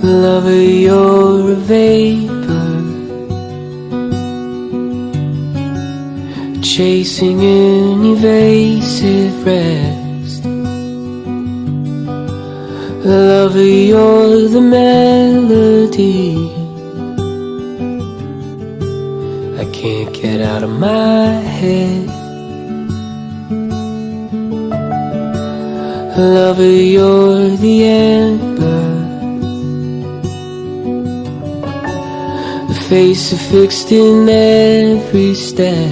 Lover, you're a vapor, chasing an evasive rest. Lover, you're the melody I can't get out of my head. Lover, you're the ember, the face affixed in every step.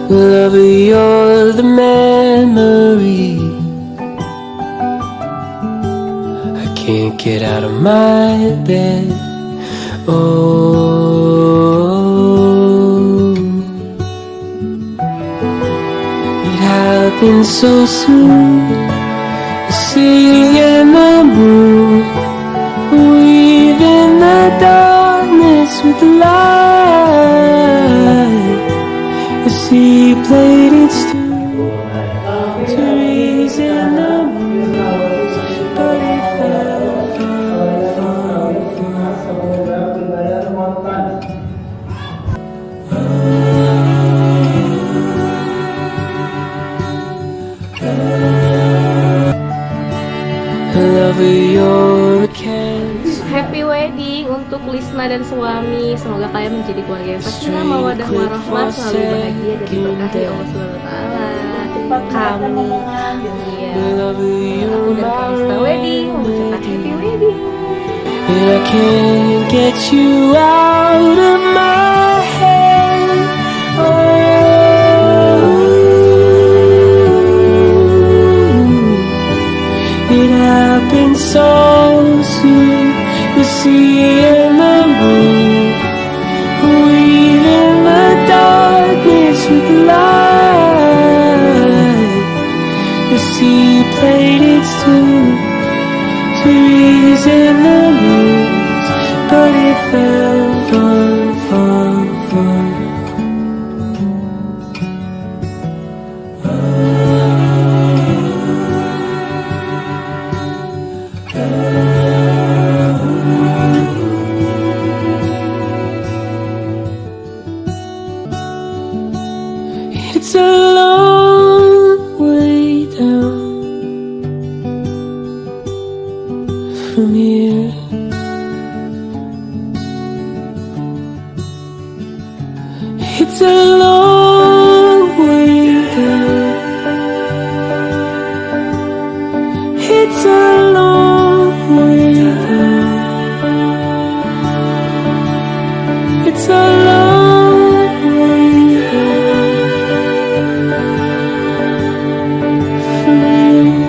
Lover, you're the memory I can't get out of my bed. Oh, it happened so soon. The sea and the moon, weaving the darkness with light. The sea played its tune to reason the moons, but it fell far, far, far. Lover, you're a cancer. Happy wedding untuk Lisna dan suami. Semoga kalian menjadi keluarga yang sakinah mawaddah warahmah, selalu bahagia dan diberkahi Allah Subhanahu wa taala. Kami, aku dan Kalista Wedding mengucapkan happy wedding. And I can't get you out of my head. Oh, it happened so soon. The sea and the moon, weaving the darkness with light. The sea played its tune to reason the moons, but it fell far, far, far. It's a long way down from here. It's a long way down. It's a long way down. It's a long way down from here.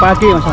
pagi Mas.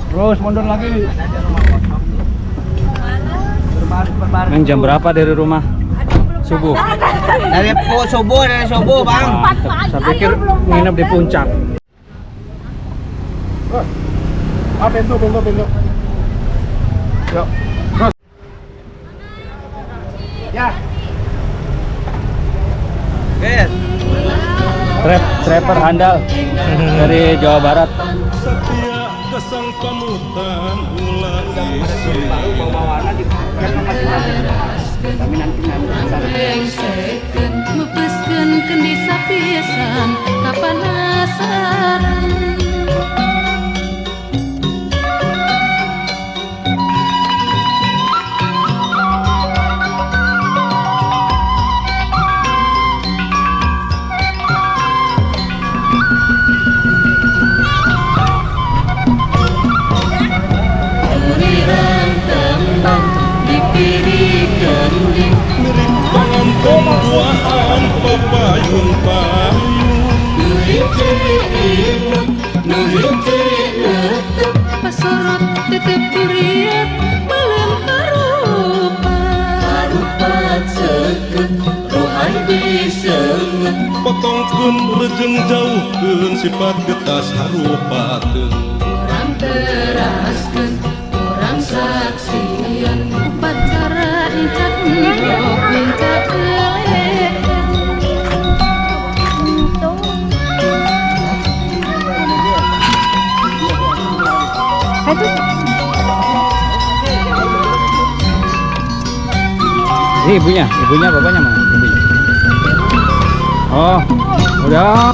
Terus mundur lagi. Neng jam berapa dari rumah? Subuh. Dari subuh bang. Mantap. Saya pikir nginep di puncak. Pintu. Yuk. Terus. Ya. Yes. Trapper handal dari Jawa Barat. Setia kesang panutan ulah isi mepeskeun kendi sapisan kapanasaran. miring panganten duaan papayun Pasorot tetep kuriat belum harupat seket rohan disenget potongkeun rejeng jauhkeun sifat getas harupateun orang teraskeun orang saksian upacara incak endok incak Ini ibunya bapaknya mana? Ibunya. Oh, udah.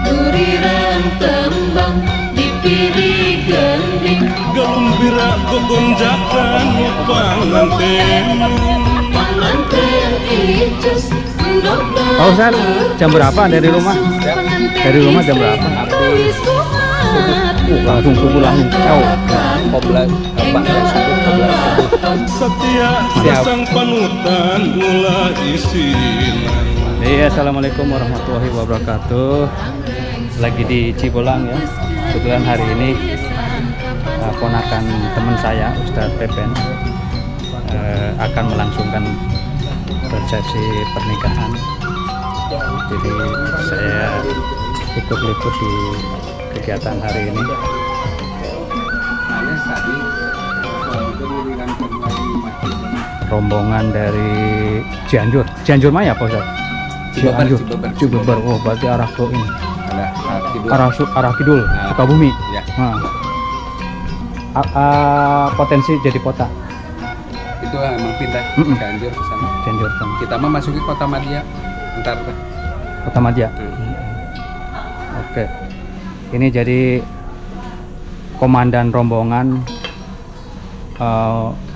Duriran tembang dipilih gending galumbira gogonjakan panganten pengantin icus endok Pak Ustaz, jam berapa dari rumah? Dari rumah jam berapa? Langsung subuh langsung. setia kesang panutan ulah isinan. Iya, assalamualaikum warahmatullahi wabarakatuh. Lagi di Cibolang ya. Kebetulan hari ini ponakan teman saya Ustadz Pepen akan melangsungkan resepsi pernikahan. Jadi saya ikut-ikut di kegiatan hari ini. Rombongan dari Cianjur Maya Pak Ustadz? Cibeber. Oh, berarti arah ke ini. Arah kidul, Sukabumi. Ya. Potensi jadi kota. Itu emang pindah Cianjur ke sana. Cianjur sama Kita mah masuki Kota Madia. Ntar Kota Madya. Oke. Ini jadi komandan rombongan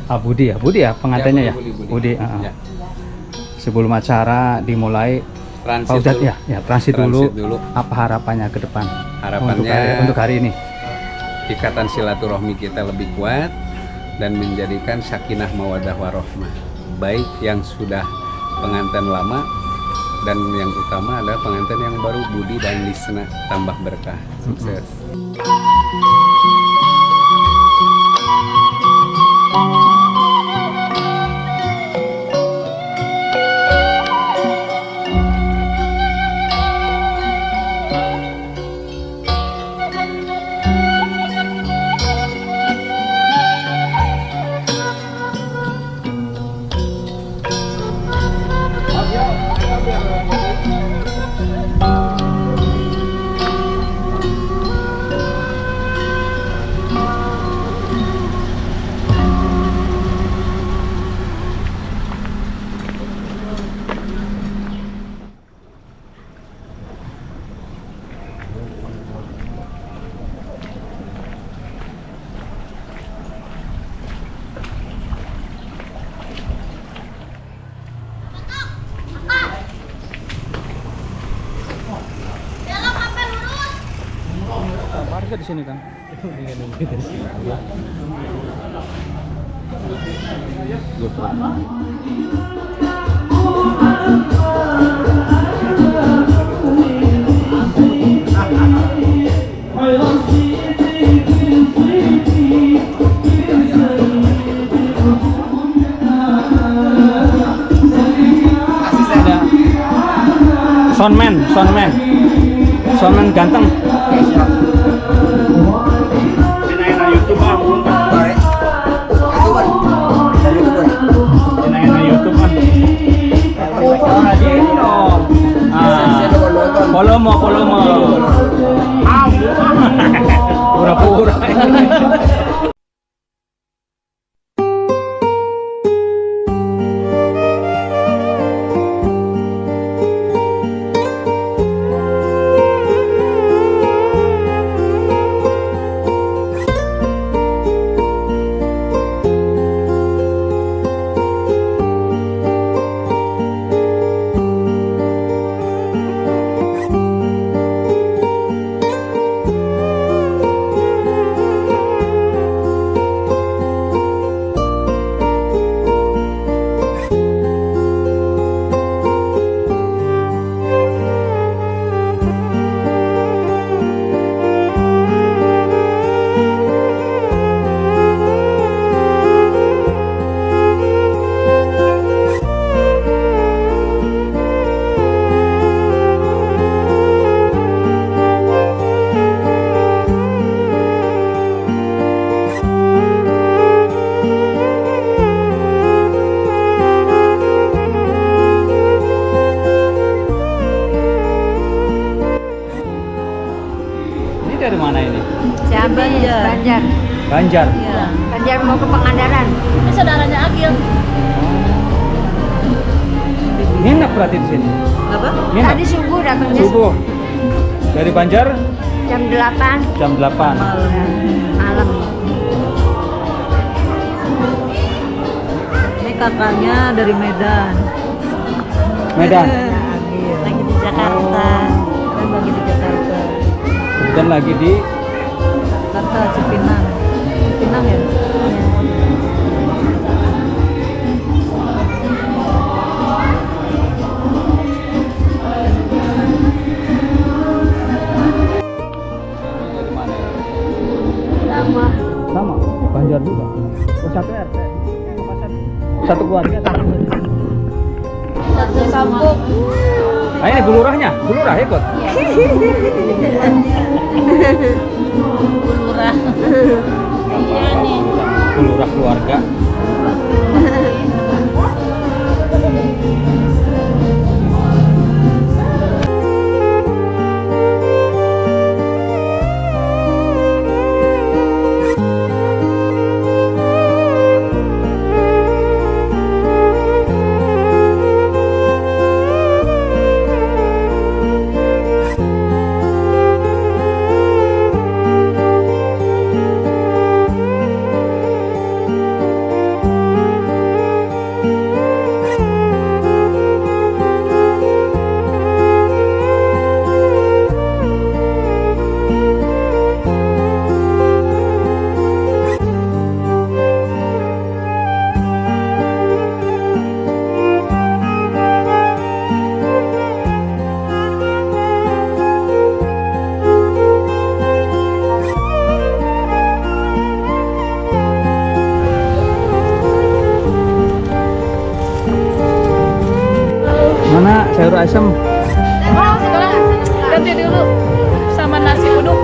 Budi ya pengantinnya ya. Budi. Ya. Sebelum acara dimulai, Pak Ustadz ya transit dulu. Apa harapannya ke depan? Harapannya untuk hari ini. ikatan silaturahmi kita lebih kuat dan menjadikan sakinah mawadah warohmah, baik yang sudah pengantin lama dan yang utama adalah pengantin yang baru, budi dan lisna tambah berkah. Sukses. Ustaz di sini kan? Soundman ganteng. Enak-enak YouTube ah. Enak-enak YouTube ah. Polomo. Pura-pura. Dari mana ini? Banjar. Iya. Banjar mau ke Pangandaran. Ini saudaranya Agil. Nginep berarti di sini. Apa? Nginep? Tadi subuh datangnya. Subuh. Dari Banjar? Jam 8. Jam 8. Malam. Ini kakaknya dari Medan. Medan. Lagi di Jakarta. Lagi di Jakarta. Dan lagi di Jakarta, Cipinang. Cipinang ya? Dari mana ya? Sama. Banjar juga. Oh, satu RT. Satu keluarga. Satu kampung. Ah, ini bulurahnya. Bulurah ikut. Bulurah. Iya nih. Bulurah keluarga. Mana sayur asem? Ganti dulu sama nasi uduk.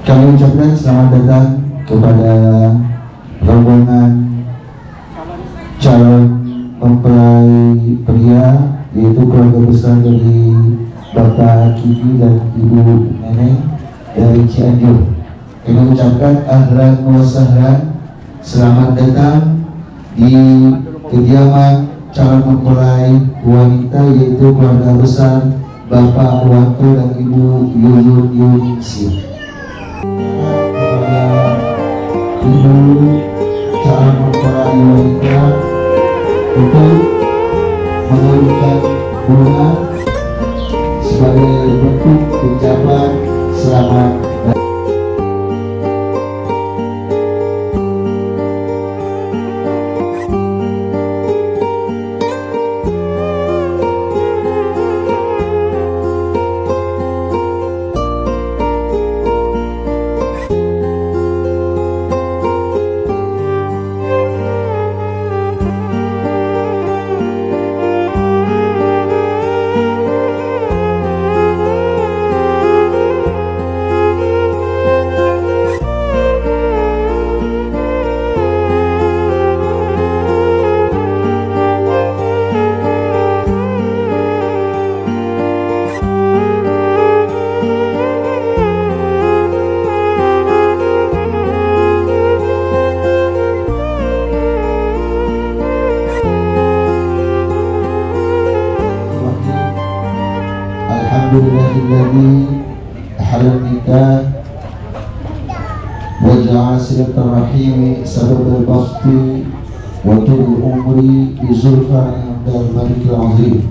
Kami ucapkan selamat datang kepada rombongan calon mempelai pria, yaitu keluarga besar dari Bapak Kiki dan Ibu Neneng dari Cianjur. Kami mengucapkan ahlan wa sahlan, selamat datang di kediaman calon mempelai wanita, yaitu keluarga besar Bapak Wanto dan Ibu Yuyun Yuningsih. Kepada Ibu calon mempelai wanita untuk menurunkan bunga sebagai bentuk ucapan selamat datang. Alhamdulillahilladzi halal nikah wa ja'ala silatul rahimi sababal basti wa tul umri bi zulfa indal malikil azim.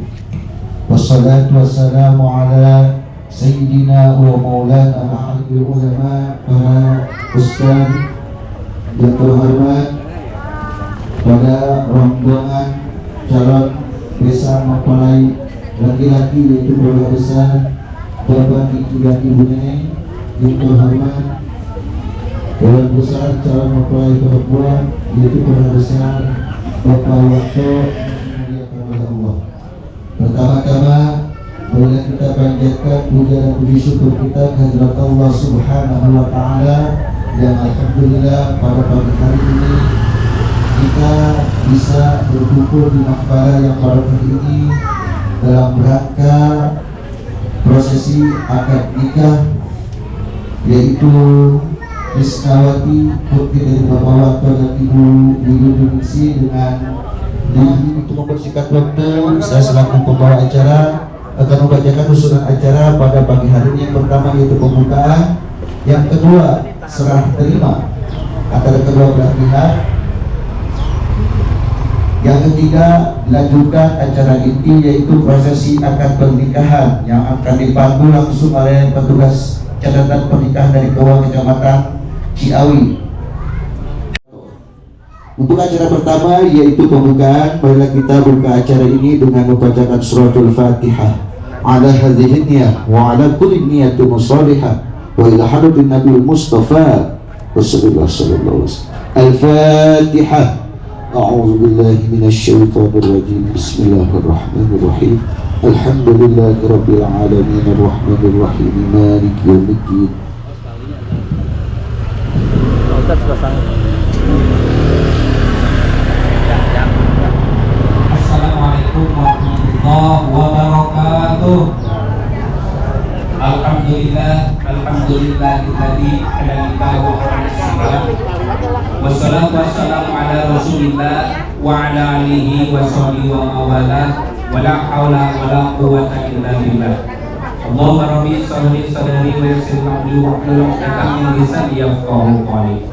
Wassalatu wassalamu ala sayyidina wa maulana ma'alikil ulama para ustaz yang terhormat, pada rombongan calon besan mempelai laki-laki yaitu keluarga besar Bapak Kiki dan Ibu Neneng yang terhormat, keluarga besar calon mempelai perempuan yaitu keluarga besar Bapak Wanto yang kepada Allah. Pertama-tama marilah kita panjatkan puja dan puji syukur kita kehadirat Allah Subhanahu wa Ta'ala, dan alhamdulillah pada pagi hari ini kita bisa berkumpul di mahfal yang barakah ini dalam rangka prosesi akad nikah, yaitu Rizkawati putri dari Bapak Wanto dan Ibu Yuningsih. Dengan untuk mempersingkat waktu, saya selaku pembawa acara akan membacakan usulan acara pada pagi hari ini. Yang pertama yaitu pembukaan, yang kedua serah terima antara kedua belah pihak, yang ketiga dilanjutkan acara inti yaitu prosesi akad pernikahan yang akan dipandu langsung oleh petugas catatan pernikahan dari Kewal Kecamatan Ciawi. Untuk acara pertama yaitu pembukaan, marilah kita buka acara ini dengan membacakan suratul Fatihah. Ala hadhihi niyah wa ala kulli niyatin mushalihah wa ila hadratin Nabi Mustafa Rasulullah sallallahu alaihi wasallam. Al-Fatihah. A'udzu billahi minasyaitonir rajim. Bismillahirrahmanirrahim. Alhamdulillahirabbil alamin arrahmanir rahim maliki yaumiddin. Assalamualaikum warahmatullahi wabarakatuh. Alhamdulillahilladzi hadana wa wassalatu wassalamu ala rasulillah wa ala alihi wa sahbihi wa mawala wa la haula wa la quwwata illa billah. Allahumma rabbi sholli sadri wa yassir amri wa hlul 'uqdatam min lisani yafqahu qawli.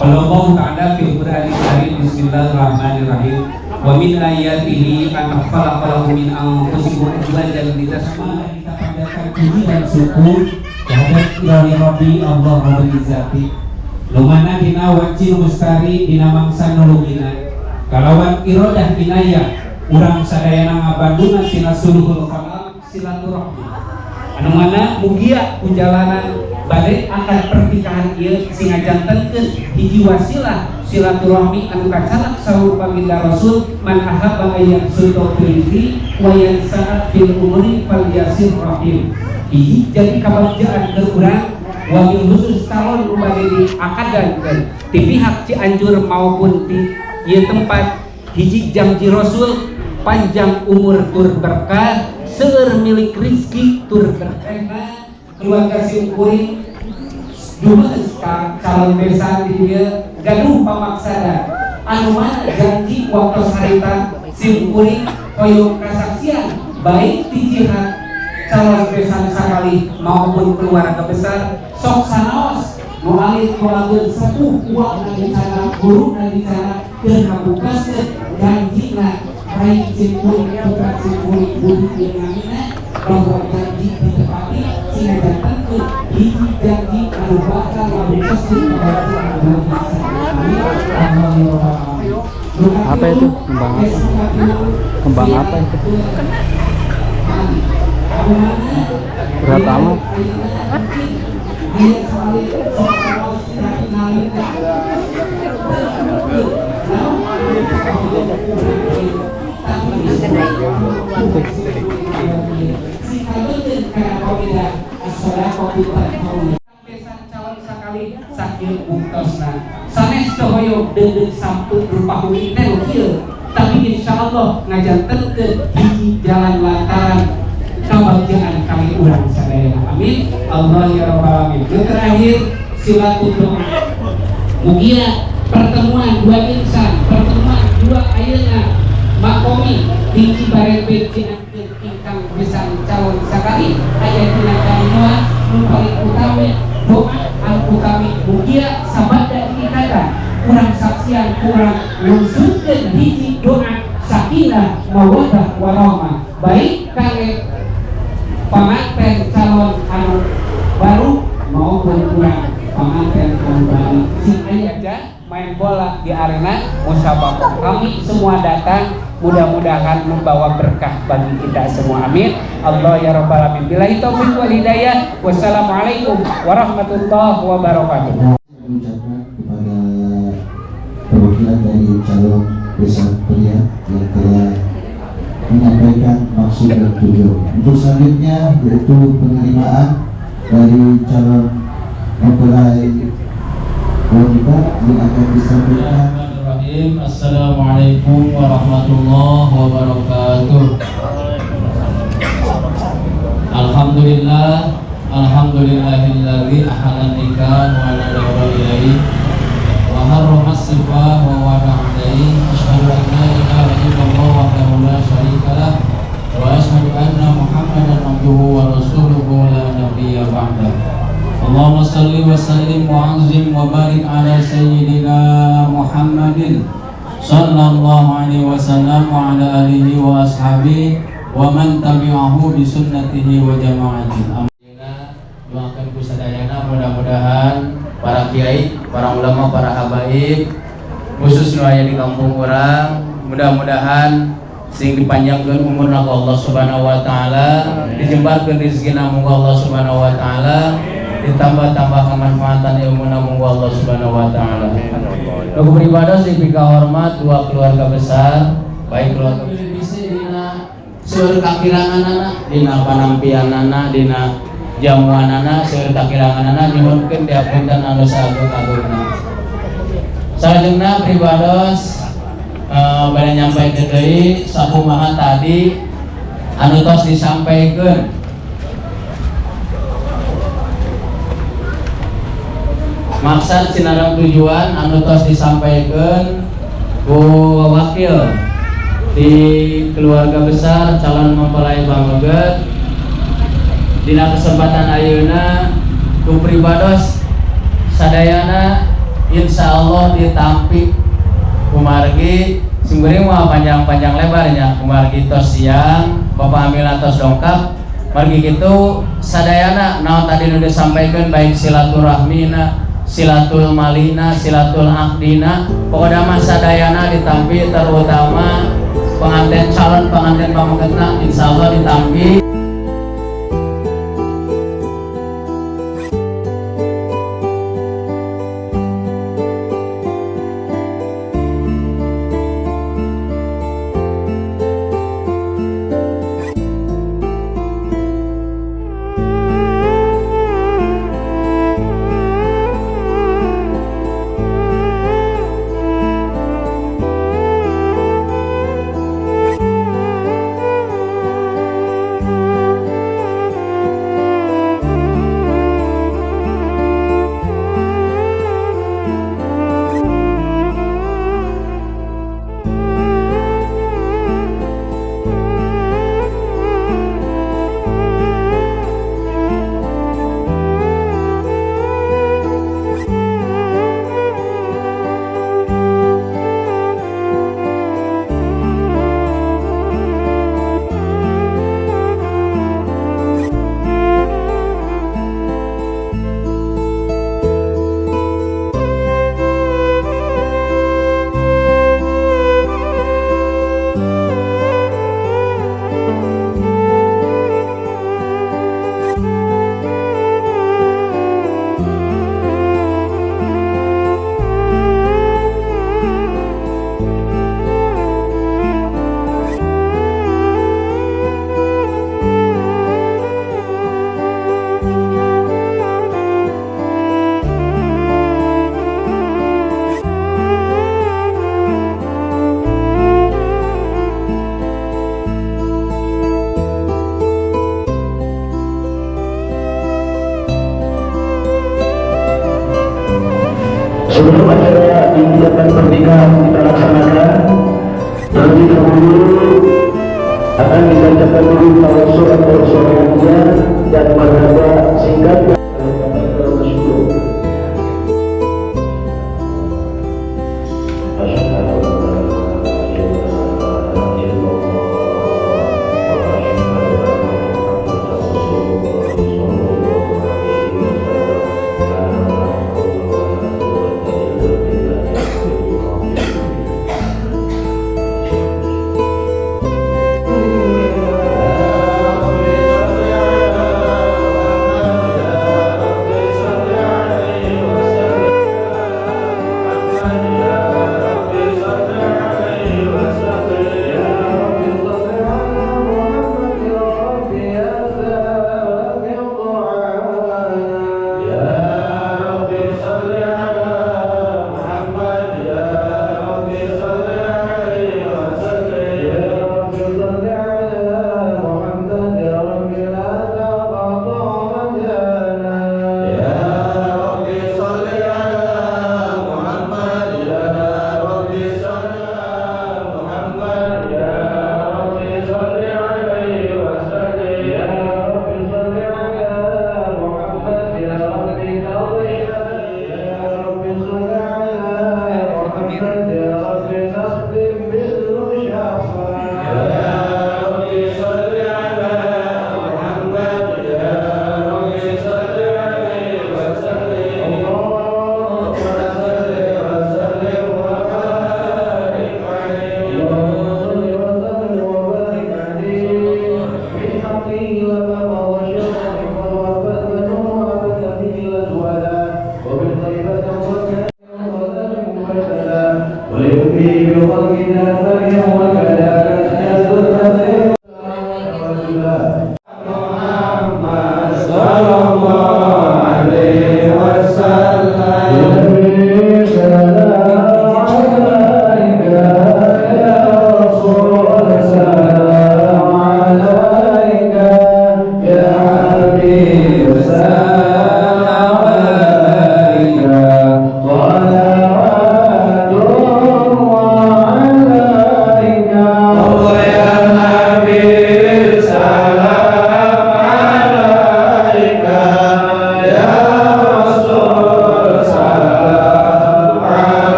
Qala Allah ta'ala fil Qur'anil Karim, bismillahirrahmanirrahim. Wa min ayatihi an khalaqa lakum min anfusikum azwajan litasma'u. Kita panjatkan puji dan syukur terhadap ilahi Rabbi Allah Rabbul Izzati. Lumana dina wajib mustari dina mangsa nulungina kalawan irodah inayah urang sadayana ngabandungan tina suluhul kalam silaturahmi anu mana mugia kunjalanan bade akad pernikahan ieu singajantenkeun hiji wasilah silaturahmi anu kacanak saur baginda Rasul, man ahabba ayat sulto filfi wa yansa'a fil umuri fal yasir rahim. Hiji jadi kabagjaan keur urang wabil khusus calon ubade di akadan di pihak Cianjur maupun di tempat hiji janji Rasul panjang umur tur berkah seueur milik rizki tur berkah keluarga simkuring dua calon besan di dia gaduh pamaksana anu mana janji waktu harita simkuring koyong kasaksian baik di jihad calon besan sakali maupun keluarga besar sok sanaos mualif mualif sepuh uang dan bicara guru dan bicara dan ngabukaskeun janjina baik simkuring bukan simkuring budi yang bahwa janji ditepati sehingga tentu hiji janji anu bakal ngabukaskeun Apa itu? Kembang apa? Kembang apa itu? Berat amat. Sakil bungkosna sanes tohoyo deudeuh sampun berupa huni teh kieu tapi insyaallah ngajantenkeun hiji jalan lantaran kabagjaan kami urang sadaya amin Allah ya rabbal alamin. Terakhir silaturahmi mugia pertemuan dua insan pertemuan dua ayeuna makomi di Cibarengkit Cianjur ingkang besan calon sakali aya dina kalimat nu paling utama doa anu kami mugia sabada dikata kurang saksian kurang nunsurkeun hiji doa sakinah mawaddah warahmah baik kangge pengantin calon anu baru maupun kurang pengantin anu baru sing aya aja main bola di arena musabaqah kami semua datang mudah-mudahan membawa berkah bagi kita semua amin Allah ya rabbal alamin billahi taufiq wal hidayah wassalamualaikum warahmatullahi wabarakatuh. Mengucapkan kepada perwakilan dari calon besan pria yang telah menyampaikan maksud dan tujuan. Untuk selanjutnya yaitu penerimaan dari calon mempelai wanita yang akan disampaikan. Assalamualaikum warahmatullahi wabarakatuh. Alhamdulillah, alhamdulillahilladzi ahalan nikah wa nadara ilaihi wa harrama sifah wa wada'a alaihi asyhadu an la ilaha illallah wahdahu la syarika lah wa asyhadu anna Muhammadan abduhu wa rasuluhu la nabiyya ba'dah. Allahumma salli wa sallim wa azim wa barik ala sayyidina Muhammadin sallallahu alaihi wasallam wa ala alihi wa ashabihi wa man tabi'ahu bi sunnatihi wa jama'atin. Doakan ku sadayana mudah-mudahan para kiai, para ulama, para habaib khusus nu aya di kampung urang mudah-mudahan sing dipanjangkeun umurna ku Allah Subhanahu wa taala, dijembarkeun rezekina muga Allah Subhanahu wa taala, ditambah-tambah kemanfaatan ilmu namun Allah Subhanahu wa taala. Nuku beribadah sing pika hormat dua keluarga besar, baik keluarga bisa dina seueur kakiranganana, dina panampianana, dina jamuanana, seueur kakiranganana nyuhunkeun diapunten anu sagung-agungna. Salajengna beribados bade nyampaikeun deui sakumaha tadi anu tos disampaikeun. Maksud sinarang tujuan anu tos disampaikan ku wakil di keluarga besar calon mempelai pamaget dina kesempatan ayeuna ku pribados sadayana insyaallah ditampi kumargi sumbernya mah panjang-panjang lebarnya kumargi tos siang Bapak Amil tos dongkap margi kitu sadayana naon tadi nu disampaikan baik silaturahmina silatul malina, silatul akdina, pokoknya masa dayana ditampi terutama pengantin calon pengantin pamagetna insyaallah ditampi. akan dibacakan dulu para surat dan suratnya dan menada singkat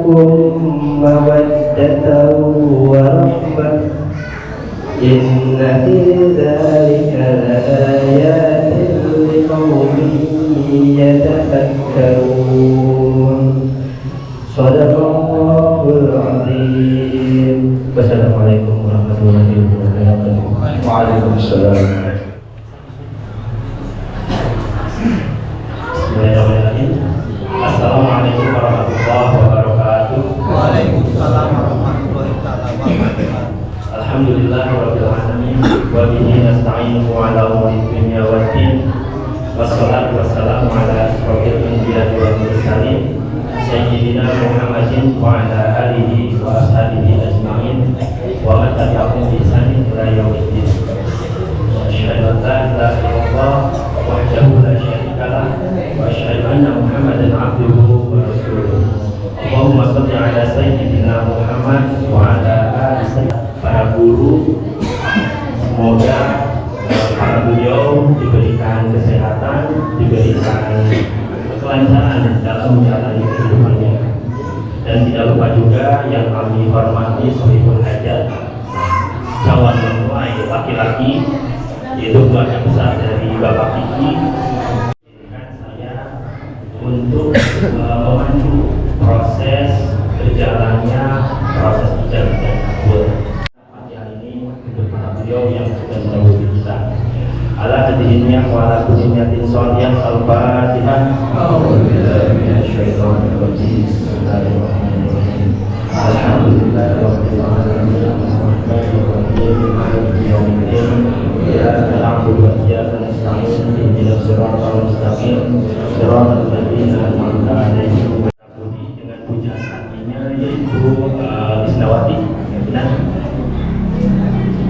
بينكم مودة ورحمة إن في ذلك لآيات لقوم يتفكرون صدق الله العظيم. Wassalamualaikum warahmatullahi wabarakatuh. Waalaikumsalam. Bismillahirrahmanirrahim. Assalamualaikum warahmatullahi wabarakatuh. Waalaikumsalam warahmatullahi wabarakatuh. Alhamdulillahirabbil alamin wa bihi nasta'inu ala umuri dunya waddin. Wassalatu wassalamu ala asyrofil anbiya'i wal mursalin sayyidina Muhammadin wa ala alihi wa ashabihi ajma'in wa man tabi'ahum bi ihsanin ila yaumiddin. Asyhadu an la ilaha illallah wahdahu la syarika lah wa asyhadu anna Muhammadan abduhu wa rasuluh. Allahumma shalli ala sayyidina Muhammad wa ala ali para guru. Semoga para beliau diberikan kesehatan, diberikan kelancaran dalam menjalani kehidupannya. Dan tidak lupa juga yang kami hormati Sohibul Hajat, calon mempelai laki-laki, yaitu keluarga besar dari Bapak Kiki. Saya untuk memandu proses berjalannya proses ijazah tersebut. Beliau yang sudah mendahului kita. Ala hadirinnya wa ala kulli niyatin shalihah. Al-Fatihah. A'udzubillahi minasyaitonir rajim. Bismillahirrahmanirrahim. Alhamdulillahirabbil alamin. Maliki yaumiddin. Iyyaka na'budu wa iyyaka nasta'in. Ihdinas siratal mustaqim. Siratal ladzina an'amta 'alaihim. Dengan pujian hatinya yaitu Isnawati. Benar?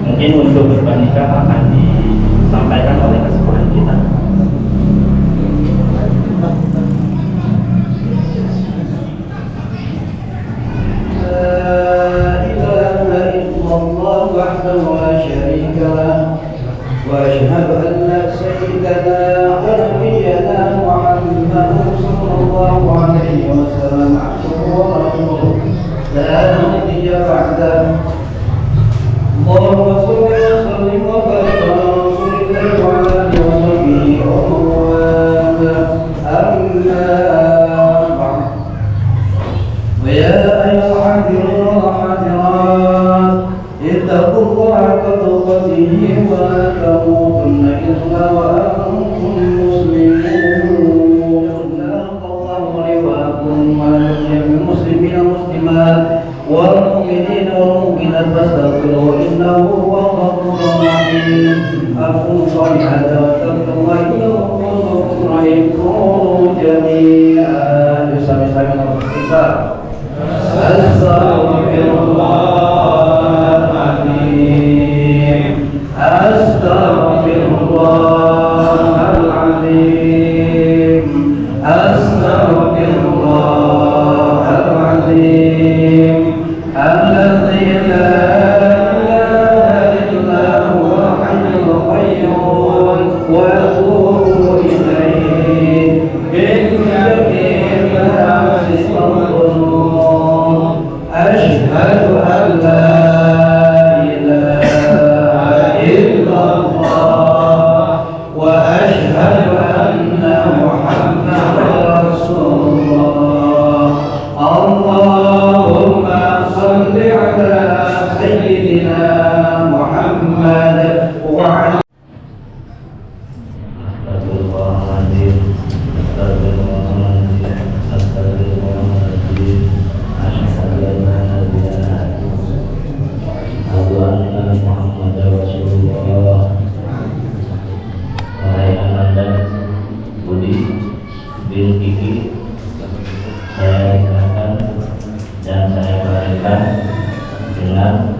Mungkin untuk berbanikah akan disampaikan oleh kesepuhan kita. La ilaha illallah wahdahu la syarika lah wa asyhadu anna sayyidana wa nabiyyana Muhammadan sallallahu alaihi wasallam abduhu wa rasuluh la nabiyya ba'dahu. Allahumma shalli wa sallim wa barik ala Rasulillah wa ala alihi wa sahbihi wa man wala. Amma ba'd. Wa ya ayyuhal hadirun wal hadirat, ittaqullaha haqqa tuqatih wa la tamutunna illa wa antum muslimun. Allahu li wa lakum wa lil muslimina muslimat والمؤمنين والمؤمنات فاستغفروه إنه هو الغفور الرحيم. أقول صالحا واستغفر الله إنه هو الغفور الرحيم. قولوا جميعا بسم-سami kita. Astaghfirullahaladzim. Astaghfirullahaladzim. Astaghfirullahaladzim. الذي لا إله إلا هو الحي القيوم وأتوب إليه من جميع المآسي والذنوب. أشهد أن لا إله إلا الله وأشهد أن محمدا رسول الله. اللهم صل على سيدنا محمد وعلى dengan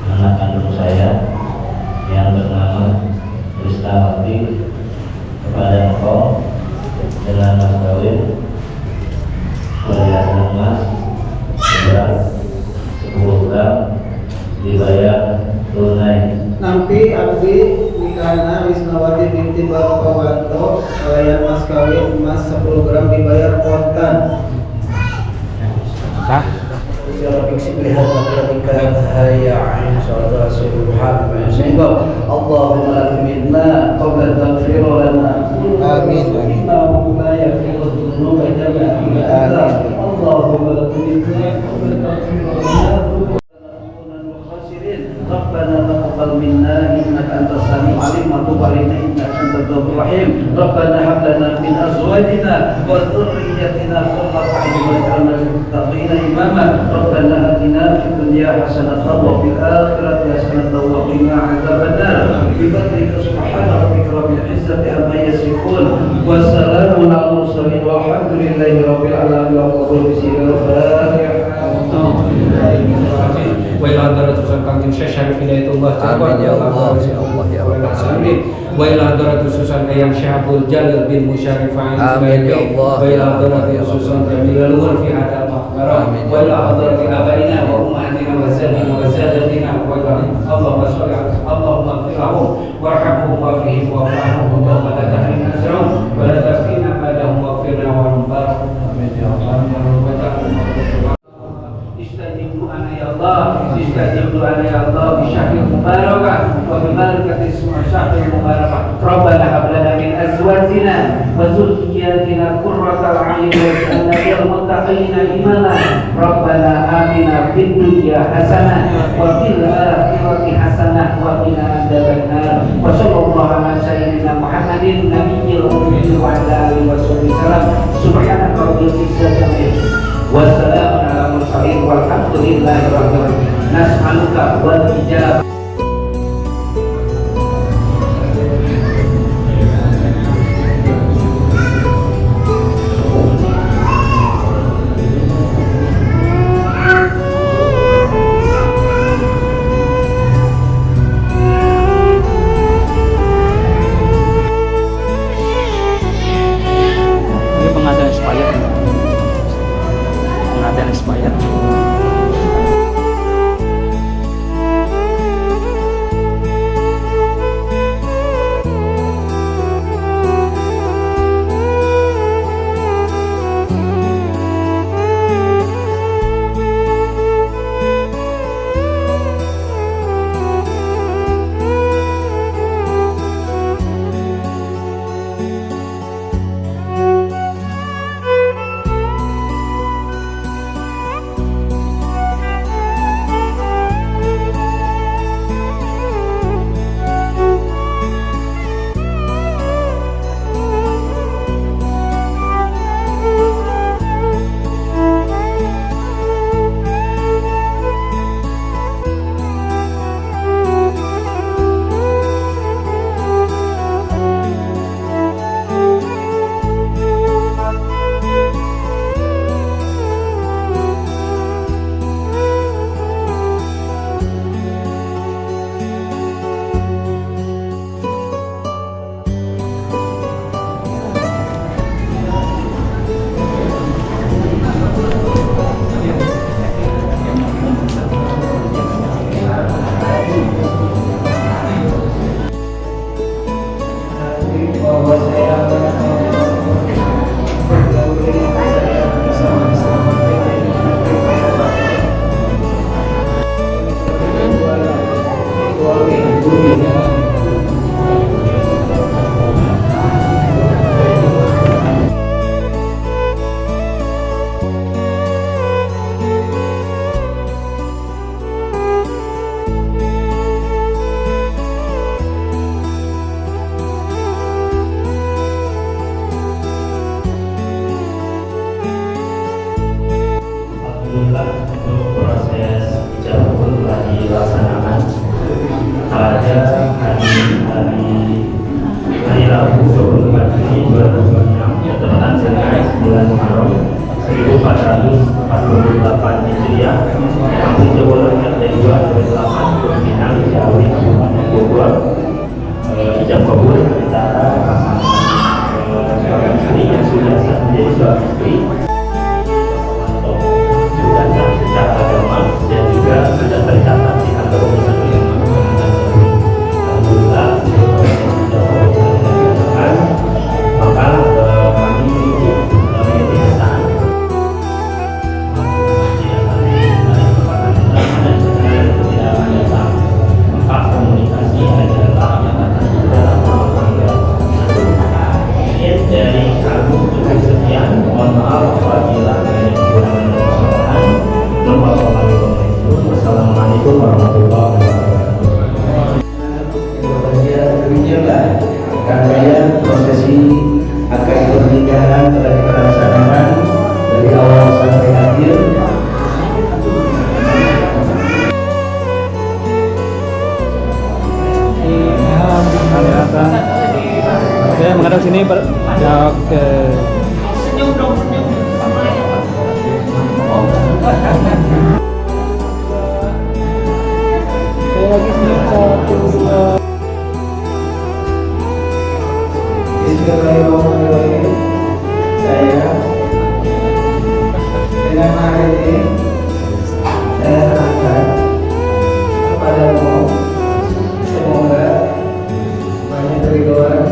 anak kandung saya yang bernama Krisnawati kepada engkau dengan mas kawin perhiasan emas seberat 10 gram dibayar tunai. Nampi abdi nikahna Wisnawati binti Bapawanto pelayan mas kawin emas 10 gram dibayar kontan. Sah. Ya Rabbi lihat ketika haya ain saudara subhanahu sehingga Allahumma la tuminna qabla taghfir lana amin innahu la yaghfiru dhunuba illa anta Allahumma la tuminna qabla taghfir lana ربنا تقبل منا انك انت السميع العليم وتب علينا انك انت التواب الرحيم ربنا هب لنا من ازواجنا وذريتنا قرة اعين واجعلنا للمتقين اماما ربنا اتنا في الدنيا حسنة وفي الاخرة حسنة وقنا عذاب النار بفضلك سبحان ربك رب العزة عما يصفون وسلام على المرسلين والحمد لله رب العالمين وقبول بسم الفاتحة وإلى حضرة سلطان Syekh Syarif Hidayatullah Amin ya Allah ya Allah ya Allah. Wa ila hadratu Susan Ayam Syahbul Jalil bin Musyarif Amin ya Allah. Wa ila hadratu Susan Jamilul Wal fi hadal maqbarah. Wa ila hadratu abaina wa ummatina wa zadina wa zadatina wa Allahumma shalli ala Allahumma ighfir lahum warhamhum wa fihim wa fa'alhum wa la tahrim nasrahum wa la tafkina madahum wa firna wa barak. Amin ya Allah ya Rabbal alamin. استجب دعانا يا الله بشهر المباركة وببركة اسم شهر المباركة ربنا هب لنا من أزواجنا وذرياتنا قرة أعين واجعلنا للمتقين إماما ربنا آتنا في الدنيا حسنة وفي الآخرة حسنة وقنا عذاب النار وصلى الله على سيدنا محمد النبي الأمي وعلى آله وصحبه وسلم سبحانك رب العزة عما يصفون والسلام على المرسلين والحمد لله رب العالمين نسألك والإجابة. Ini pengadaan expired. Pengadaan expired. Alhamdulillah untuk proses ijabah pun telah dilaksanakan pada hari Rabu 24 Juni 2026 yang tepatan terkait bulan Muharram 1448 Hijriah yang Jawa RT 2 Pinang Ciawi Kabupaten Bogor. Ijab kabul antara seorang istri yang sudah sah menjadi seorang istri sudah sah secara agama dan juga sudah tercatat di kantor urusan alhamdulillah maka kami mengikuti kebiasaan Bismillahirrahmanirrahim. Saya dengan hari ini saya serahkan kepadamu, semoga banyak keriduan.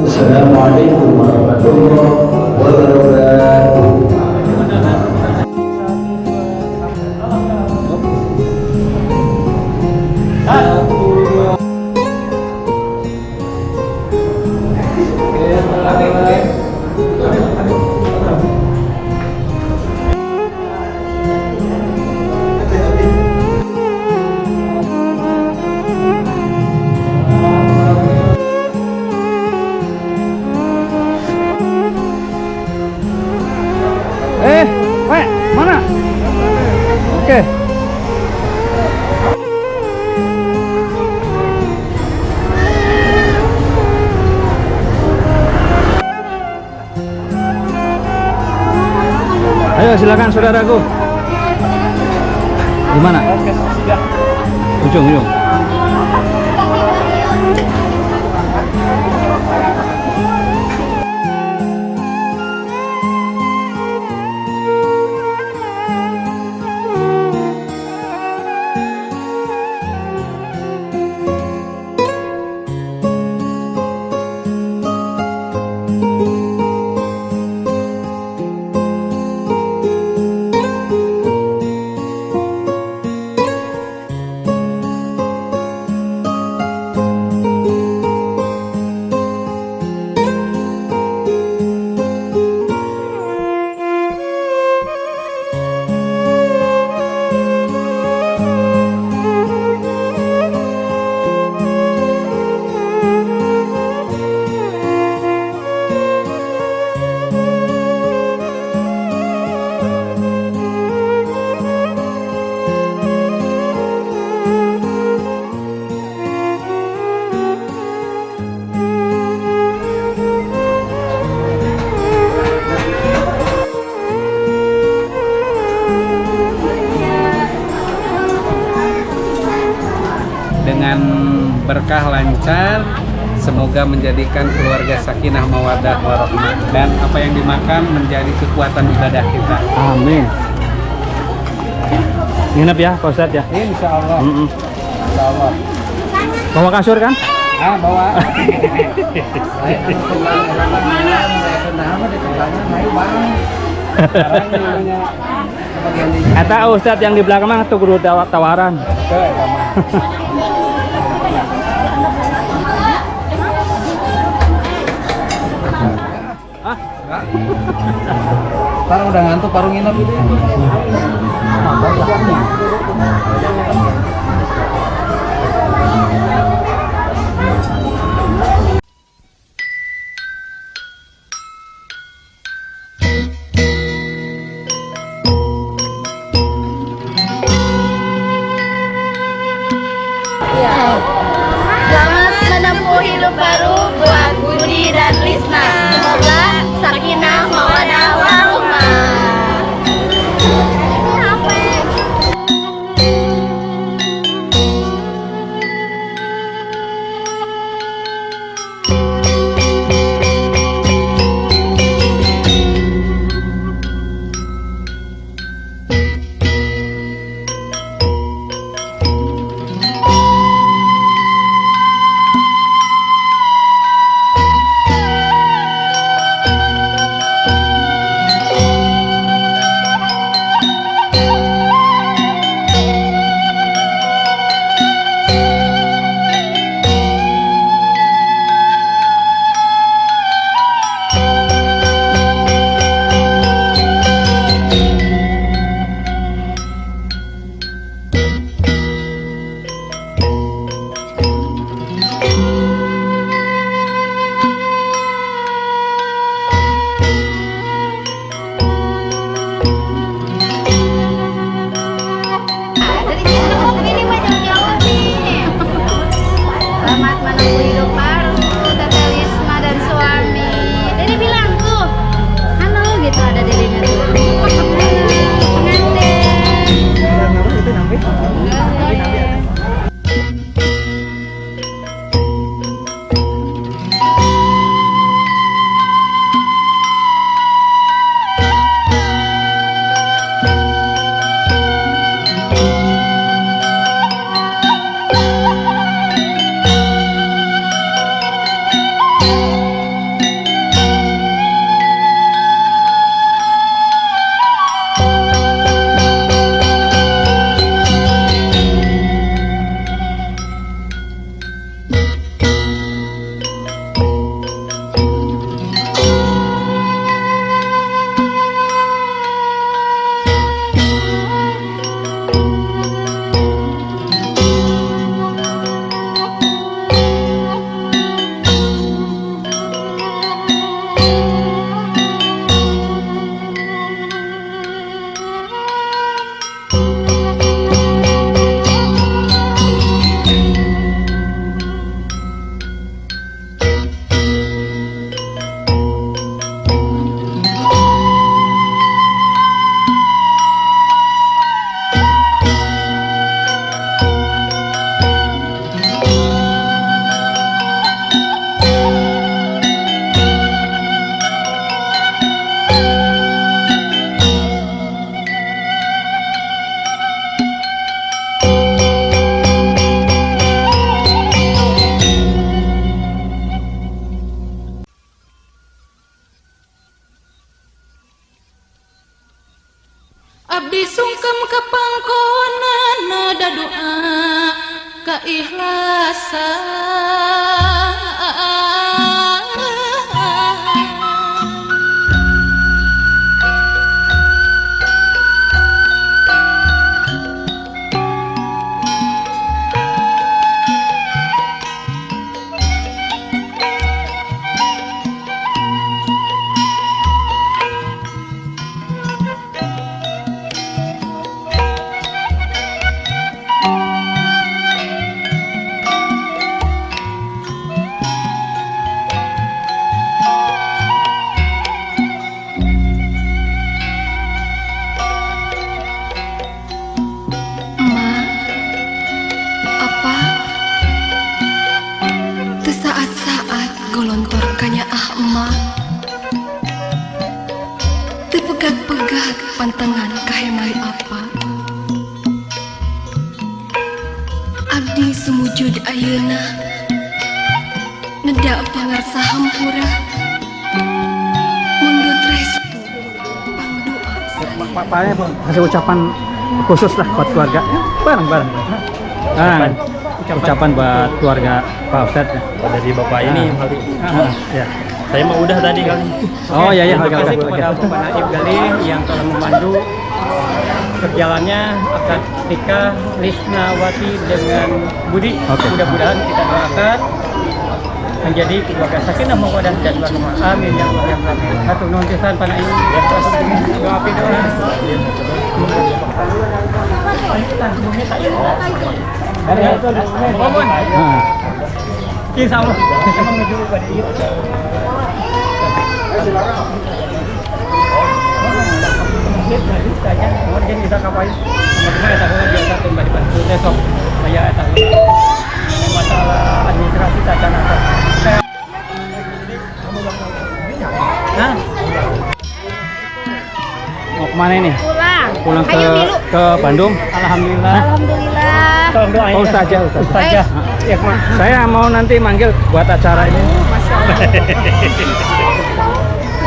Assalamualaikum warahmatullahi wabarakatuh. Mana? Oke. Ayo silakan saudaraku. Di mana? Ujung. Dengan berkah lancar, semoga menjadikan keluarga sakinah mawaddah warahmah, dan apa yang dimakan menjadi kekuatan ibadah kita. Amin. Nginep ya Pak Ustadz ya? Insya Allah. Insya Allah. Bawa kasur kan? Bawa. Eta Ustadz yang di belakang mah tuh kudu tawaran. Parang udah ngantuk, parung nginep gitu ya. Selamat menempuh hidup baru buat Budi dan Lisna. Semoga sakinah mawaddah warahmah. Abdi sungkem ka pangkonan nada doa golontor kanya emak tepegat-pegat pantangan kahemai apa abdi sumujud ayeuna nedak pangarsa hampura mundut restu pangdoa Pak kasih ucapan khusus lah buat keluarga bareng-bareng. Ucapan buat keluarga Pak Ustadz dari Bapak ini kali. Ya. Saya mau udah tadi kali. Oh ya ya. Terima kasih kepada Bapak Naib Galih yang telah membantu berjalannya akad nikah Lisnawati dengan Budi. Mudah-mudahan kita doakan menjadi keluarga sakinah mawaddah dan warahmah. Amin ya Allah ya Rabbi. Hatur nuhun pisan Pak Naib. Doa doa. Insya Allah kita menuju pada itu. Kemudian bisa kapai. Kemudian kita biasa kembali bantu besok. Saya tahu masalah administrasi tata nata. Mau kemana ini? Pulang ke Bandung. Alhamdulillah. Tolong doain. Oh, Ustazah. Ya, saya mau nanti manggil buat acara ini.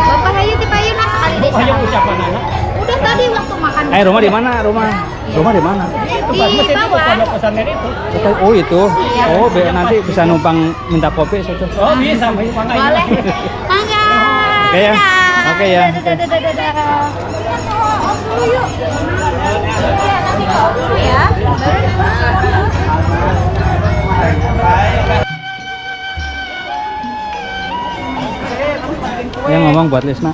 Bapak Hayu ti payun sekali desa. Ayo ucapan anak. Udah tadi waktu makan. Rumah di mana? Rumah di mana? Di bawah. Pesantren itu. Oh itu. Oh nanti bisa numpang minta kopi situ. Oh bisa, mangga. Boleh. Mangga. Oke ya. Oke ya. Yuk. Ya. Yang ngomong buat Lisna.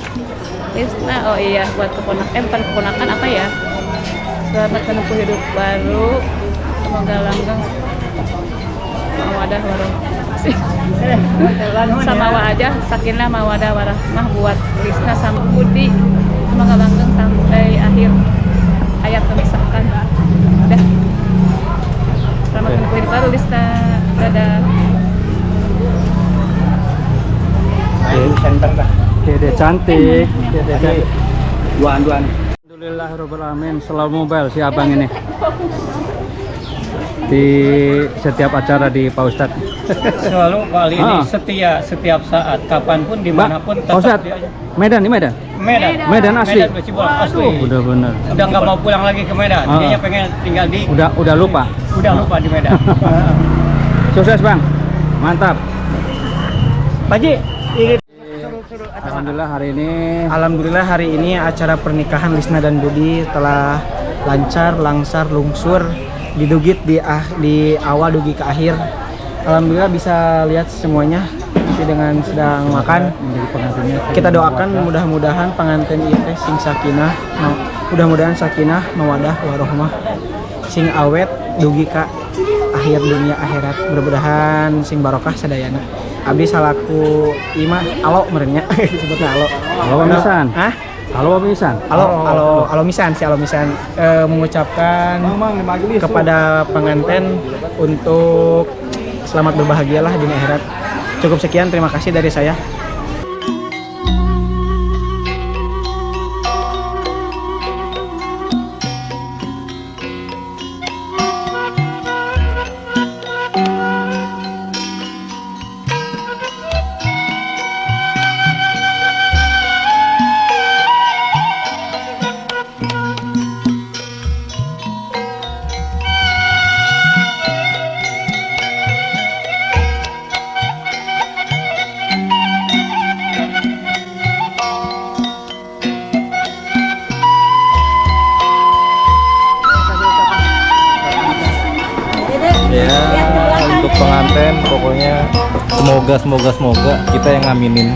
Oh iya, buat keponakan apa ya? Selamat menempuh hidup baru, semoga langgeng mawadah warahmah sama aja sakinah mawadah warahmah buat Lisna sama Budi, semoga langgeng sampai akhir hayat memisahkan. Udah, selamat menempuh hidup baru Lisna. Dadah. Dede cantik. Duaan. Alhamdulillahirobbilalamin. Selalu mobile si abang ini di setiap acara di Pak Ustadz. Selalu kali ini setia setiap saat, kapanpun, dimanapun. Pak Ustadz, Medan. Medan asli. Asli. Bener. Udah nggak mau pulang lagi ke Medan. Dia pengen tinggal di. Udah lupa. Udah lupa di Medan. Sukses bang, mantap. Pak Ji. Alhamdulillah hari ini acara pernikahan Lisna dan Budi telah lancar, langsar, lungsur, didugit di awal dugi ke akhir. Alhamdulillah bisa lihat semuanya dengan sedang makan. Kita doakan mudah-mudahan pengantin ieu teh sing sakinah, mudah-mudahan sakinah mawadah warahmah sing awet dugi ka akhir dunia akhirat. Mudah-mudahan sing barokah sadayana. Abdi salaku ima alo merenya disebutnya alo. Alo misan. Hah? Alo misan. Alo misan mengucapkan kepada pengantin untuk selamat berbahagialah di akhirat. Cukup sekian, terima kasih dari saya. Semoga kita yang ngaminin.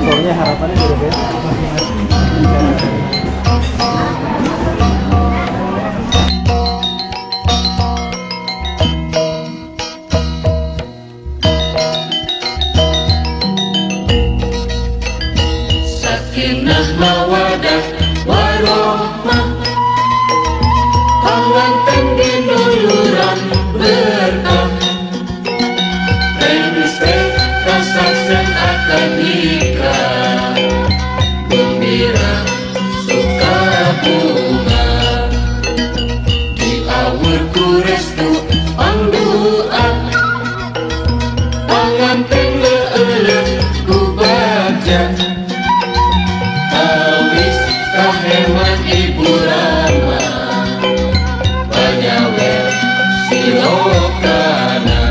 Soalnya harapannya beda-beda. Sakinah mawadah warohmah, panganten dinuluran berkah, respek kasaksen akan nikah, gembira suka bunga, di awal kurestu pangdoa, panganten leeleh kubaja, awis kaheman ibu rama, banyawer silokana,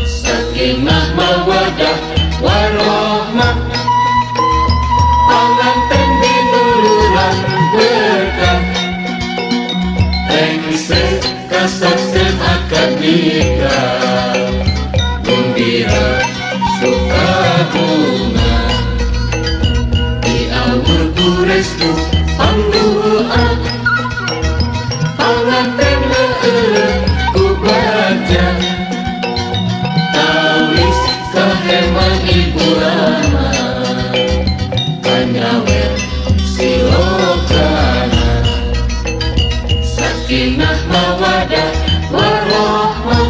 sakinah mawadah warohmah, panganten dinuluran berkah, rengsek kasaksen akad nikah, gembira suka bunga, di awal kurestu pangdoa, panganten leeleh kubaja, tawis kaheman ibu rama, kanyawer silokana, sakinah mawadah warohmah,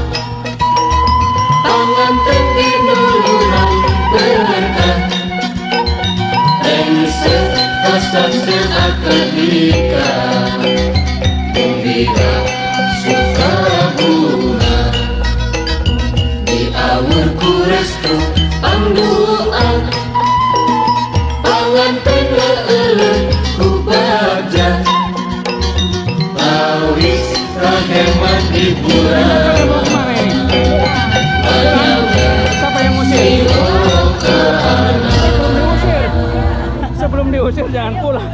panganten dinuluran berkah, rengsek kasaksen akad nikah, gembira suka bunga, di awal kurestu pangdoa, panganten leeleh kubaja, tawis kaheman ibu rama, Siapa yang ngusir? silokana. Sebelum diusir jangan pulang.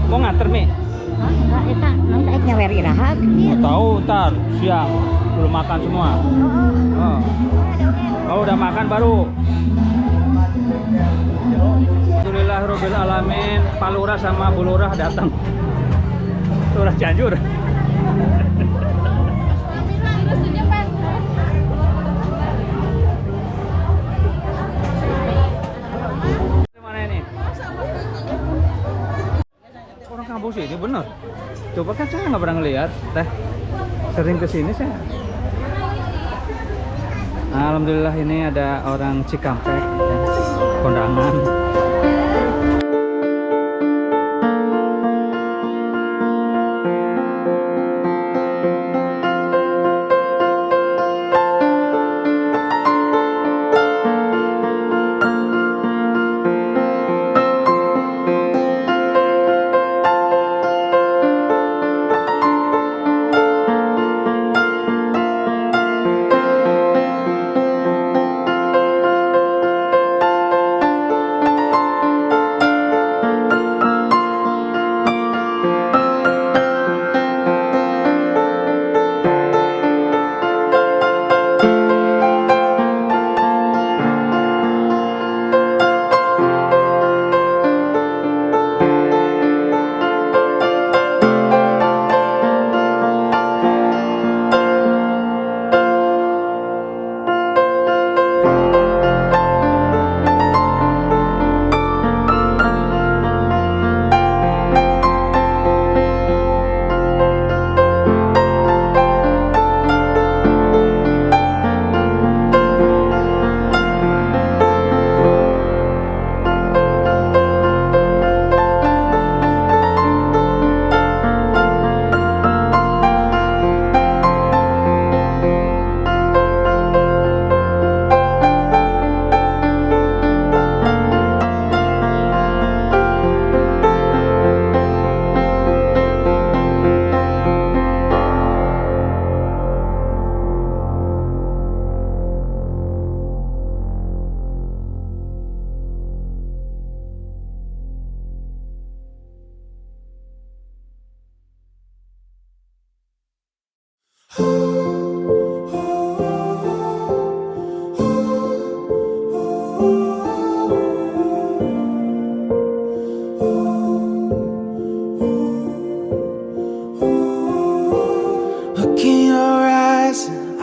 Mau nganter Mi? Enggak, eta nanti ek nyawer iraha. Tahu ntar siang belum makan semua. Oh. Kalau udah makan baru. Alhamdulillahirabbil alamin, Pak Lurah sama Bu Lurah datang. Lurah Cianjur. Mana ini? Orang kampus ini bener. Coba kan saya nggak pernah ngeliat, teh. Sering kesini saya. Alhamdulillah ini ada orang Cikampek, ya. Kondangan.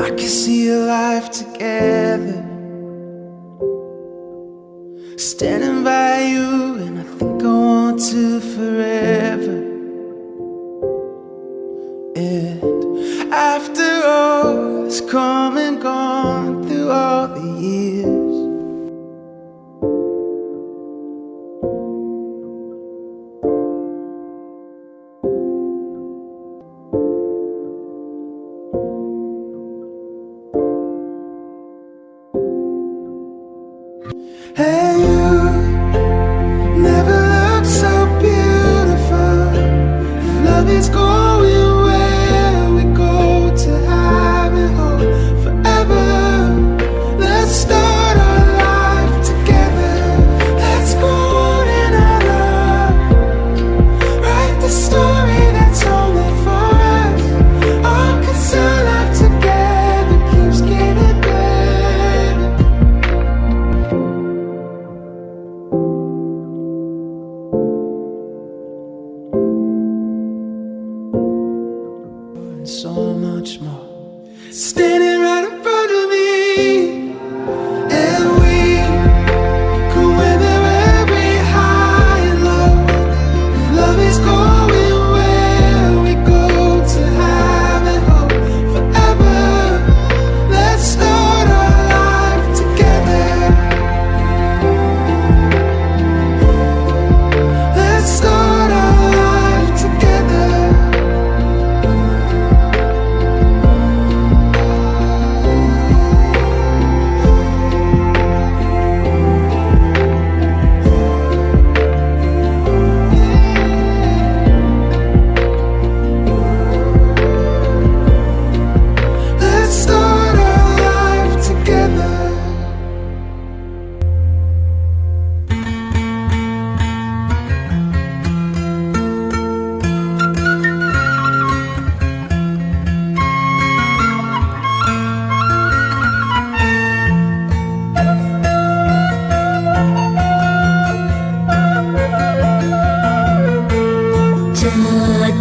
I can see your life together, standing by you, and I think I want to forever. And after all that's come and gone through all the years, hey, you never looked so beautiful. If love is going where we go to have it all forever, let's start our life together. Let's go on in our love, write the story that's only for us. Oh, 'cause our life together keeps getting better. And so much more, standing right in front of me, and we can weather every high and low. If love is going where we go to have it all forever, let's start our life together. Let's start our life together. Let's start our life together.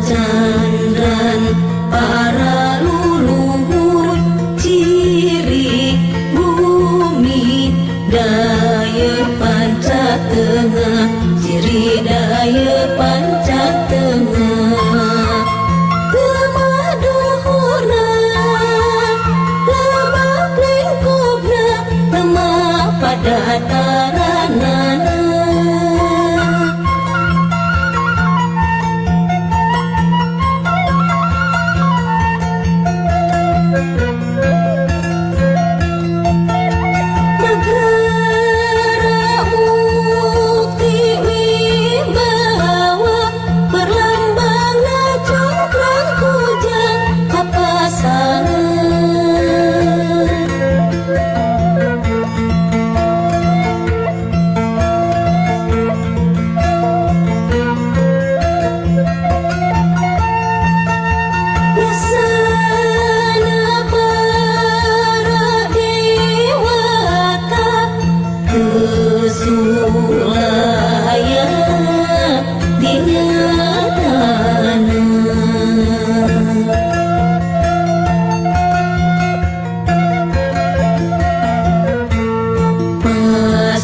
Cacandran para leluhur, ciri bumi daya panca tengah, ciri daya panca tengah. Lemah duhurna, lebak lingkupna, lemah pada taranana. Negara mukti wibawa, berlambangna congkrang kujang kapasangan. Yasana para dewata kesulaya dinyatana.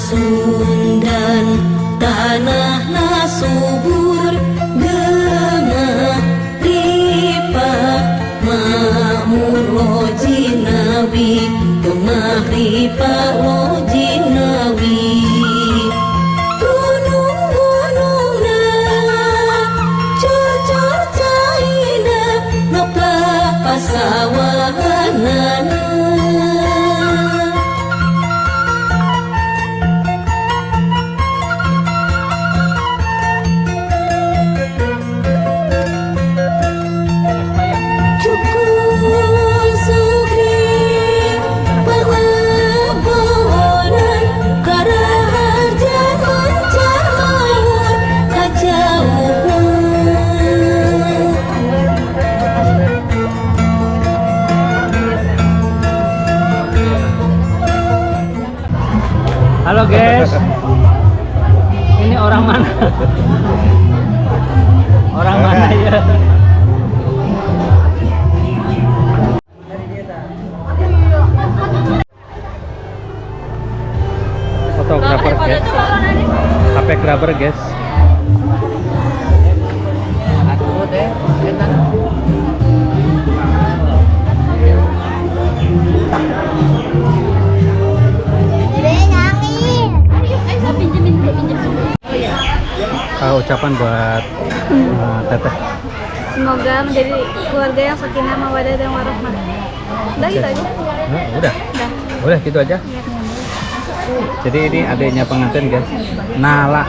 Pasundan tanahna subur, gemah ripah makmur lojinawi, gemah ripah lojinawi. Gunung-gunungna cocor caina, ngeplah pasawahanana. Cukup sugri pengebonan, karaja mancar maur kajauhan. Halo guys, ini orang mana? Orang mana ya? Jack rubber guys. Aku deh, enak. Ucapan buat teteh. Semoga menjadi keluarga yang sakinah mawaddah dan warahmah. Udah gitu aja. Udah gitu aja. Jadi ini adanya pengantin guys. Nala.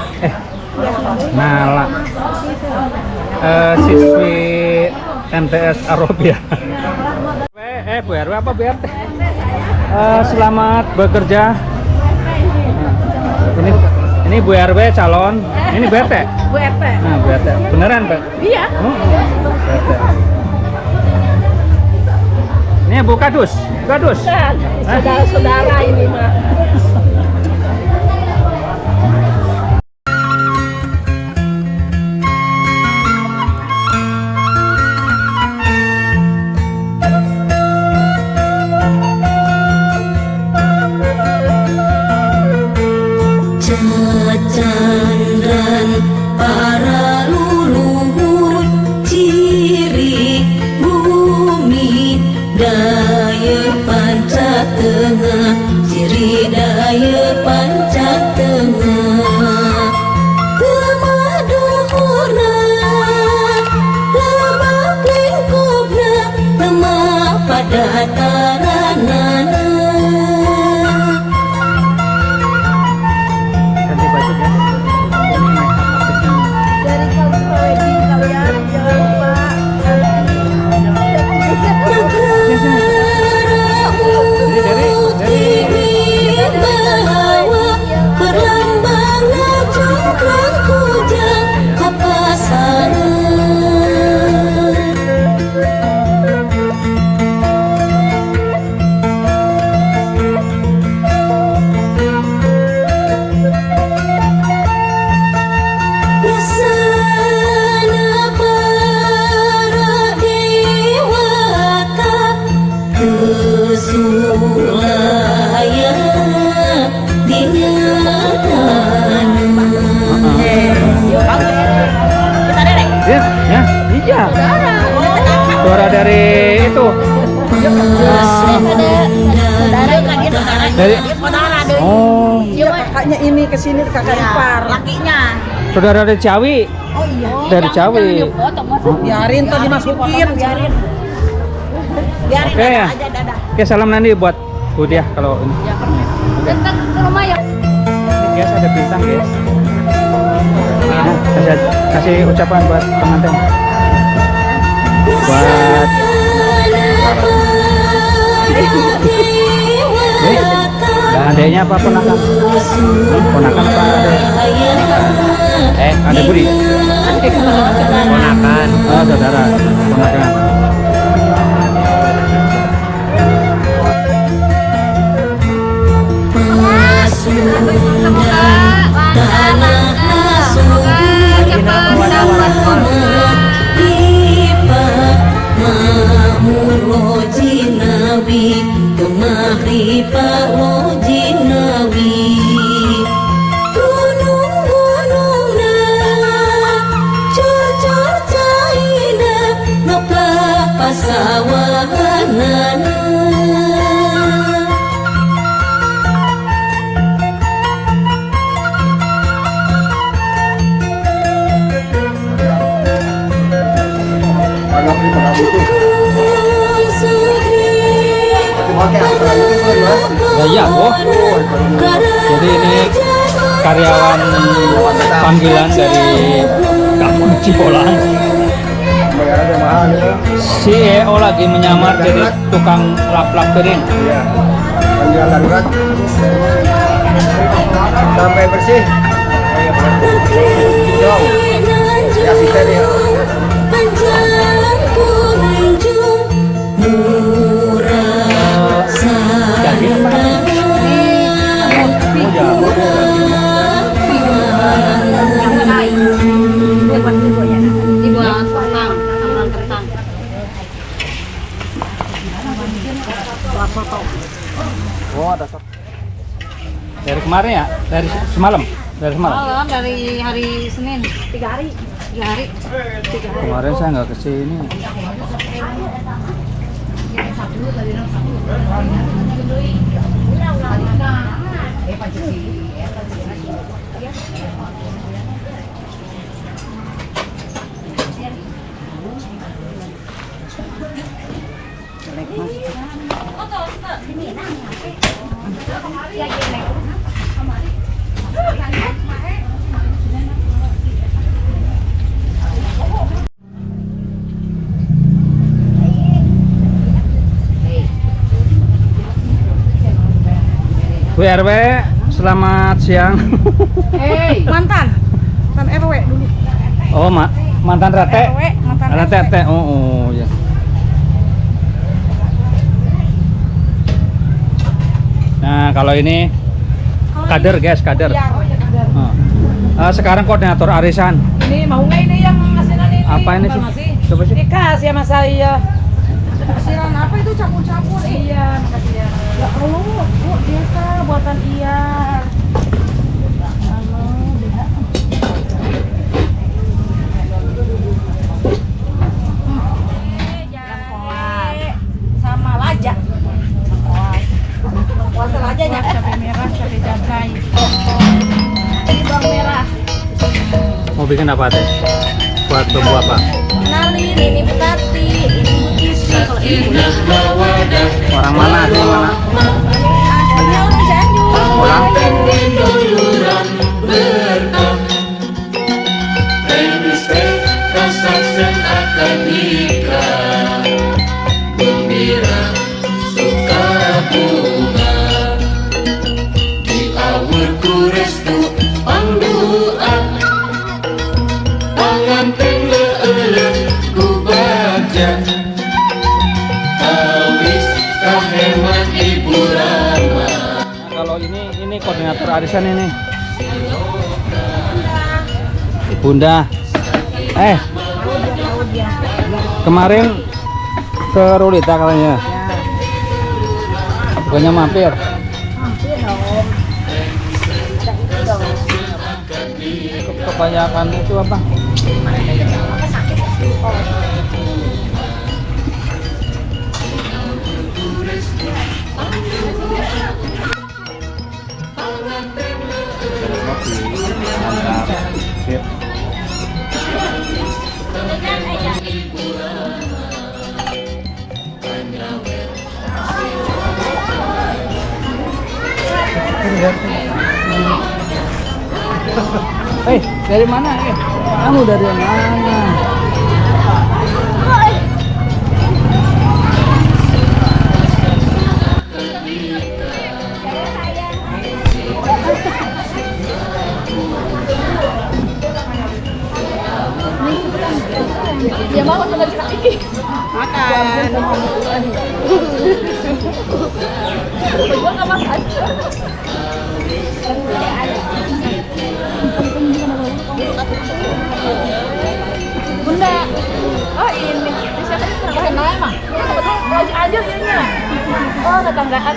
Siswi MTS Arabia. Bu RW apa Bu RT? Selamat bekerja. Ini Bu RW calon. Ini Bu RT. Bu RT. Nah, Bu RT. Beneran, Pak? Iya. Bu RT. Ini Bu Kadus. Saudara-saudara ini mah. Cacandran para leluhur ciri bumi daya panca tengah, ciri daya panca tengah. Lemah duhurna, lebak lingkupna, lemah pada taranana. Ganti baju guys. Ini make up artisnya. Dari Kalsi Wedding kalian jangan lupa berlambangnya congkrang kujang papasaran. Yasana para dewata kesulaya Iya. Suara dari itu. Dari oh. Iya, kakaknya ini kesini kakak ipar. Lakinya. Saudara dari Ciawi. Oh iya. Dari Ciawi. Biarin tuh dimasukin. Biarin. Oke ya. Oke, salam nanti buat Budiah kalau ini. Ya, datang ke rumah ya. Ini guys ada bintang guys. Nah, kasih ucapan buat pengantin. Buat dan adanya apa ponakan? Ponakan apa adek? Adek Budi? Ponakan. Oh, saudara. Ponakan. Kemahripa lojinawi gunung-gunungna cocor caina ngeplah pasawanana. Iya, boh. Jadi ini karyawan panggilan dari Kampung Cipolang. CEO lagi menyamar jadi tukang lap-lap piring. Iya. Panggilan darurat. Sampai bersih. Dong. Ya kita dia. Oh, ada sok. Dari kemarin ya? Dari semalam? Dari semalam? Malam dari hari Senin. 3 hari. 3 hari. Kemarin saya nggak kesini. Bu RW, selamat siang. Mantan RW dulu. Oh, mantan rete. RW, mantan Rete. Oh, ya. Nah, kalau ini kader, guys, kader. Sekarang koordinator arisan. Ini mau nggak ini yang asinan ini? Apa ini sih? Coba sih. Dikasih sama saya. Asinan apa itu campur-campur? Iya, makasih ya. Ya Allah, Bu, biasa buatan iya. Sama lajak. Puasa lajanya. Cabai merah, cabai jagai. Ini bawang merah. Mau bikin apa teh? Buat bumbu apa? Kenalin, ini Betati, ini Butisi. Kalau ini Orang mana? Dari mana? aslinya orang Cianjur. Orang? Kalau ini koordinator arisan ini. Bunda. Kemarin ke Rulita katanya. Bukannya mampir. Kebanyakan itu apa? Dari mana? Kamu dari mana? Ya mau sama sekali. Makan. Gua enggak makan. Bunda. Oh ini. Siapa sih pakai nama? Lagi aja kayaknya. Oh tetanggaan.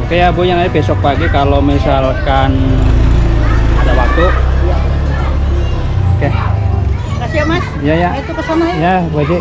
Oke ya Bu, yang nanti besok pagi kalau misalkan ada waktu. Oke. Makasih ya Mas. Iya ya. Itu ke sana ya. Ya, Bu Haji.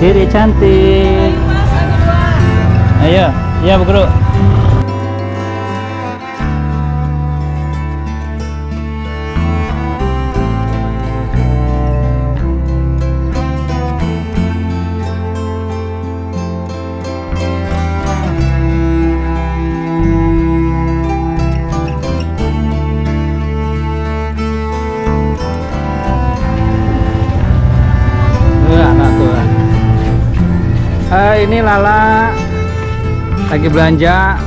Diri cantik. Ayo, iya Bu Guru. Anak tuh. Ini Lala lagi belanja